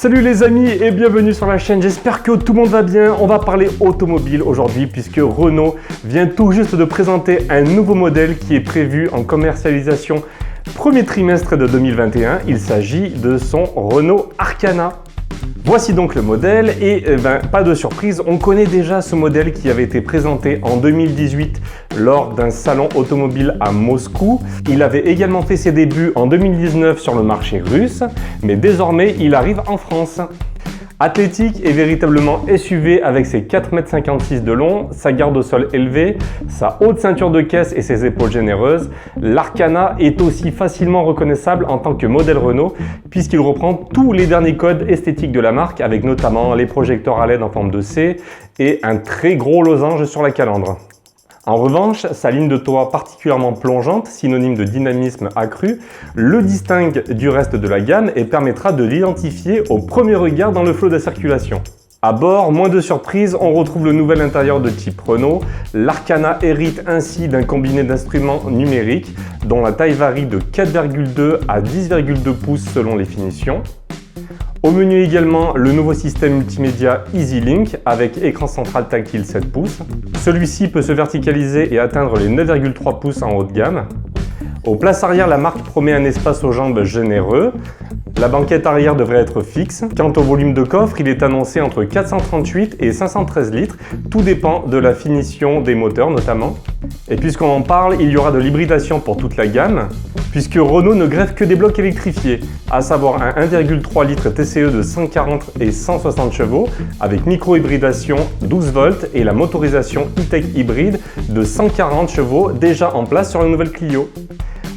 Salut les amis et bienvenue sur la chaîne, j'espère que tout le monde va bien. On va parler automobile aujourd'hui puisque Renault vient tout juste de présenter un nouveau modèle qui est prévu en commercialisation premier trimestre de 2021. Il s'agit de son Renault Arkana. Voici donc le modèle et pas de surprise, on connaît déjà ce modèle qui avait été présenté en 2018 lors d'un salon automobile à Moscou. Il avait également fait ses débuts en 2019 sur le marché russe, mais désormais il arrive en France. Athlétique et véritablement SUV avec ses 4,56 m de long, sa garde au sol élevée, sa haute ceinture de caisse et ses épaules généreuses, l'Arkana est aussi facilement reconnaissable en tant que modèle Renault puisqu'il reprend tous les derniers codes esthétiques de la marque avec notamment les projecteurs à LED en forme de C et un très gros losange sur la calandre. En revanche, sa ligne de toit particulièrement plongeante, synonyme de dynamisme accru, le distingue du reste de la gamme et permettra de l'identifier au premier regard dans le flot de la circulation. À bord, moins de surprises, on retrouve le nouvel intérieur de type Renault. L'Arkana hérite ainsi d'un combiné d'instruments numériques dont la taille varie de 4,2 à 10,2 pouces selon les finitions. Au menu également, le nouveau système multimédia EasyLink avec écran central tactile 7 pouces. Celui-ci peut se verticaliser et atteindre les 9,3 pouces en haut de gamme. Aux places arrière, la marque promet un espace aux jambes généreux. La banquette arrière devrait être fixe. Quant au volume de coffre, il est annoncé entre 438 et 513 litres. Tout dépend de la finition des moteurs notamment. Et puisqu'on en parle, il y aura de l'hybridation pour toute la gamme, puisque Renault ne greffe que des blocs électrifiés, à savoir un 1,3 litres TCE de 140 et 160 chevaux, avec micro-hybridation 12 volts et la motorisation e-tech hybride de 140 chevaux déjà en place sur la nouvelle Clio.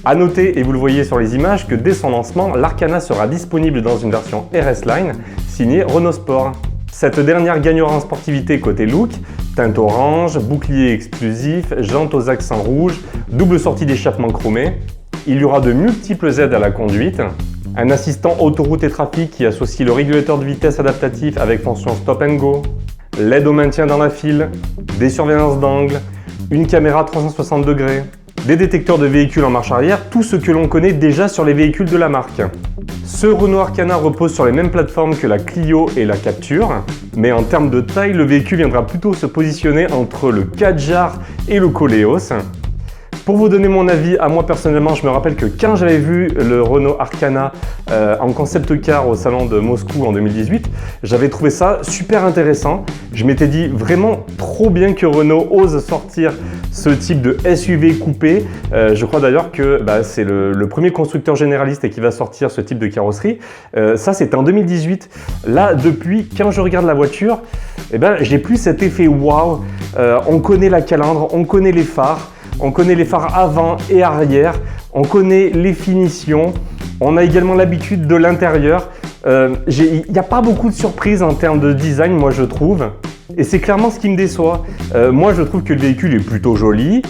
A noter, et vous le voyez sur les images, que dès son lancement, l'Arkana sera disponible dans une version RS Line signée Renault Sport. Cette dernière gagnera en sportivité côté look, teinte orange, bouclier exclusif, jantes aux accents rouges, double sortie d'échappement chromée. Il y aura de multiples aides à la conduite, un assistant autoroute et trafic qui associe le régulateur de vitesse adaptatif avec fonction stop and go, l'aide au maintien dans la file, des surveillances d'angle, une caméra 360 degrés, des détecteurs de véhicules en marche arrière, tout ce que l'on connaît déjà sur les véhicules de la marque. Ce Renault Arkana repose sur les mêmes plateformes que la Clio et la Captur, mais en termes de taille, le véhicule viendra plutôt se positionner entre le Kadjar et le Koleos. Pour vous donner mon avis, à moi personnellement, je me rappelle que quand j'avais vu le Renault Arkana en concept car au salon de Moscou en 2018, j'avais trouvé ça super intéressant. Je m'étais dit vraiment trop bien que Renault ose sortir ce type de SUV coupé. Je crois d'ailleurs que c'est le premier constructeur généraliste qui va sortir ce type de carrosserie. Ça, c'était en 2018. Là, depuis, quand je regarde la voiture, j'ai plus cet effet waouh. On connaît la calandre, on connaît les phares. On connaît les phares avant et arrière, on connaît les finitions, on a également l'habitude de l'intérieur. Il n'y a pas beaucoup de surprises en termes de design, moi je trouve. Et c'est clairement ce qui me déçoit. Moi je trouve que le véhicule est plutôt joli,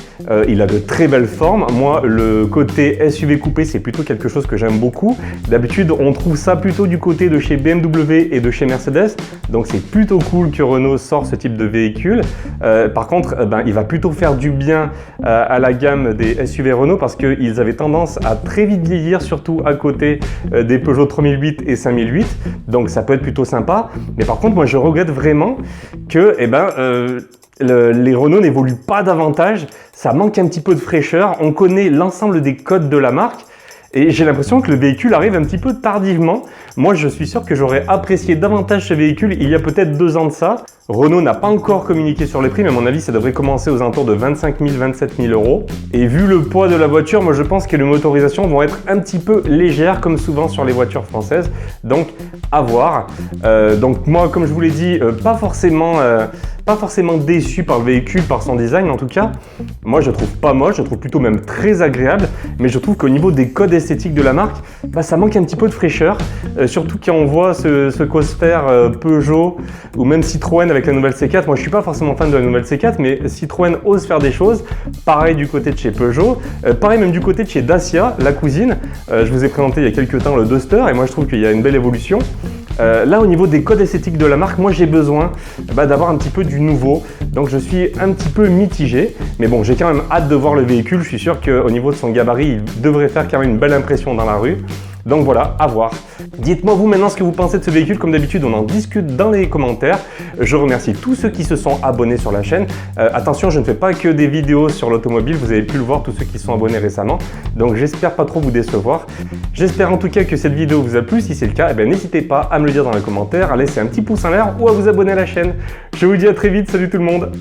il a de très belles formes. Moi le côté SUV coupé c'est plutôt quelque chose que j'aime beaucoup. D'habitude on trouve ça plutôt du côté de chez BMW et de chez Mercedes. Donc c'est plutôt cool que Renault sorte ce type de véhicule. Par contre il va plutôt faire du bien à la gamme des SUV Renault parce qu'ils avaient tendance à très vite vieillir, surtout à côté des Peugeot 3008 et 5008. Donc ça peut être plutôt sympa. Mais par contre moi je regrette vraiment que les Renault n'évoluent pas davantage, ça manque un petit peu de fraîcheur, on connaît l'ensemble des codes de la marque et j'ai l'impression que le véhicule arrive un petit peu tardivement. Moi je suis sûr que j'aurais apprécié davantage ce véhicule il y a peut-être 2 ans de ça. Renault n'a pas encore communiqué sur les prix, mais à mon avis ça devrait commencer aux alentours de 25 000, 27 000 euros. Et vu le poids de la voiture, moi je pense que les motorisations vont être un petit peu légères comme souvent sur les voitures françaises. Donc à voir. Donc moi comme je vous l'ai dit, pas forcément déçu par le véhicule, par son design en tout cas. Moi je trouve pas moche, je trouve plutôt même très agréable. Mais je trouve qu'au niveau des codes esthétiques de la marque, ça manque un petit peu de fraîcheur. Surtout quand on voit ce coaster Peugeot ou même Citroën avec la nouvelle C4. Moi je suis pas forcément fan de la nouvelle C4, mais Citroën ose faire des choses. Pareil du côté de chez Peugeot, pareil même du côté de chez Dacia, la cousine. Je vous ai présenté il y a quelques temps le Duster et moi je trouve qu'il y a une belle évolution. Là au niveau des codes esthétiques de la marque, moi j'ai besoin d'avoir un petit peu du nouveau, donc je suis un petit peu mitigé, mais bon j'ai quand même hâte de voir le véhicule. Je suis sûr qu'au niveau de son gabarit il devrait faire quand même une belle impression dans la rue. Donc voilà, à voir. Dites-moi vous maintenant ce que vous pensez de ce véhicule. Comme d'habitude, on en discute dans les commentaires. Je remercie tous ceux qui se sont abonnés sur la chaîne. Attention, je ne fais pas que des vidéos sur l'automobile. Vous avez pu le voir, tous ceux qui sont abonnés récemment. Donc j'espère pas trop vous décevoir. J'espère en tout cas que cette vidéo vous a plu. Si c'est le cas, n'hésitez pas à me le dire dans les commentaires, à laisser un petit pouce en l'air ou à vous abonner à la chaîne. Je vous dis à très vite. Salut tout le monde.